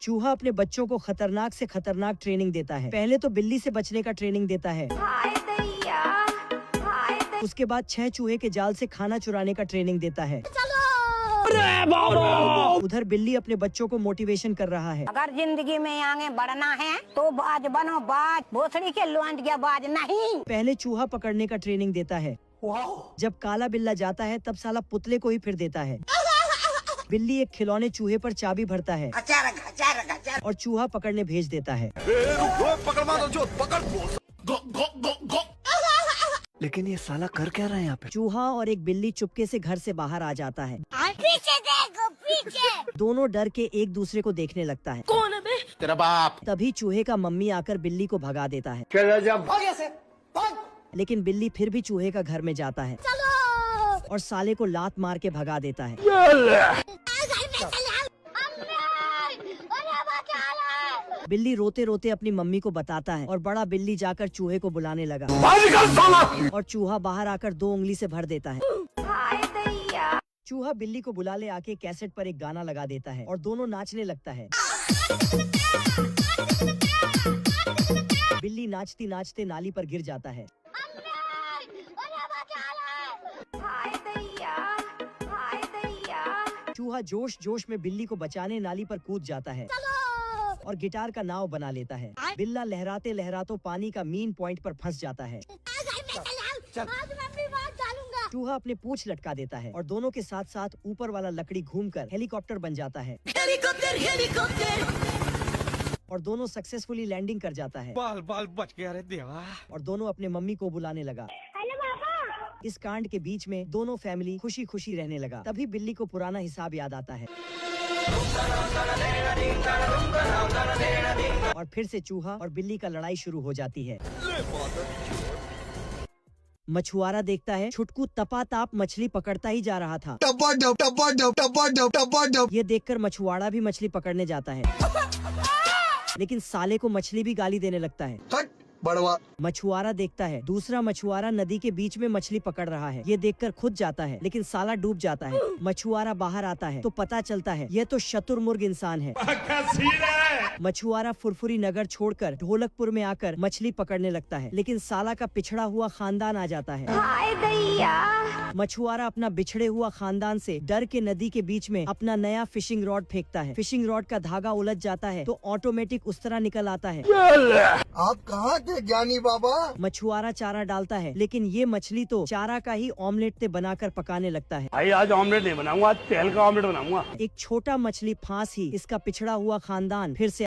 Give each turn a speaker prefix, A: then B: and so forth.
A: चूहा अपने बच्चों को खतरनाक से खतरनाक ट्रेनिंग देता है। पहले तो बिल्ली से बचने का ट्रेनिंग देता है। उसके बाद 6 चूहे के जाल से खाना चुराने का ट्रेनिंग देता है। उधर बिल्ली अपने बच्चों को मोटिवेशन कर रहा है।
B: अगर जिंदगी में आगे बढ़ना है तो बाज बनो, बाज भोसड़ी के लौंडिया बाज नहीं।
A: पहले चूहा पकड़ने का ट्रेनिंग देता है। जब काला बिल्ला जाता है तब साला पुतले को ही फिर देता है। बिल्ली एक खिलौने चूहे पर चाबी भरता है और चूहा पकड़ने भेज देता है।
C: लेकिन ये साला कर क्या रहा है यहाँ पे?
A: चूहा और एक बिल्ली चुपके से घर से बाहर आ जाता है।
B: पीछे देखो, पीछे।
A: दोनों डर के एक दूसरे को देखने लगता है।
B: कौन है बे?
C: तेरा बाप।
A: तभी चूहे का मम्मी आकर बिल्ली को भगा देता है। लेकिन बिल्ली फिर भी चूहे का घर में जाता है और साले को लात मार के भगा देता है। बिल्ली रोते रोते अपनी मम्मी को बताता है और बड़ा बिल्ली जाकर चूहे को बुलाने लगा और चूहा बाहर आकर 2 उंगली से भर देता है। चूहा बिल्ली को बुला ले आके कैसेट पर एक गाना लगा देता है और दोनों नाचने लगता है। बिल्ली नाचती नाचते नाली पर गिर जाता है। चूहा जोश जोश में बिल्ली को बचाने नाली पर कूद जाता है और गिटार का नाव बना लेता है। बिल्ला लहराते लहराते पानी का मीन पॉइंट पर फंस जाता है। चूहा अपने पूंछ लटका देता है और दोनों के साथ साथ ऊपर वाला लकड़ी घूमकर हेलीकॉप्टर बन जाता है। और दोनों सक्सेसफुली लैंडिंग कर जाता है।
C: बाल बाल बच गया रे देवा।
A: और दोनों अपने मम्मी को बुलाने लगा। इस कांड के बीच में दोनों फैमिली खुशी खुशी रहने लगा। तभी बिल्ली को पुराना हिसाब याद आता है और फिर से चूहा और बिल्ली का लड़ाई शुरू हो जाती है। मछुआरा देखता है छुटकू तपाताप मछली पकड़ता ही जा रहा था। ये देखकर मछुआरा भी मछली पकड़ने जाता है, लेकिन साले को मछली भी गाली देने लगता है।
C: बड़वा
A: मछुआरा देखता है दूसरा मछुआरा नदी के बीच में मछली पकड़ रहा है। ये देखकर खुद जाता है, लेकिन साला डूब जाता है। मछुआरा बाहर आता है तो पता चलता है ये तो शतुरमुर्ग इंसान है। मछुआरा फुरफुरी नगर छोड़कर ढोलकपुर में आकर मछली पकड़ने लगता है, लेकिन साला का पिछड़ा हुआ खानदान आ जाता है। मछुआरा अपना बिछड़े हुआ खानदान से डर के नदी के बीच में अपना नया फिशिंग रॉड फेंकता है। फिशिंग रॉड का धागा उलझ जाता है तो ऑटोमेटिक उस तरह निकल आता है।
C: आप कहाँ थे ज्ञानी बाबा?
A: मछुआरा चारा डालता है, लेकिन ये मछली तो चारा का ही ऑमलेट से बनाकर पकाने लगता है।
D: भाई आज ऑमलेट नहीं बनाऊंगा, आज तेल का ऑमलेट बनाऊंगा।
A: एक छोटा मछली फांस ही इसका पिछड़ा हुआ खानदान फिर से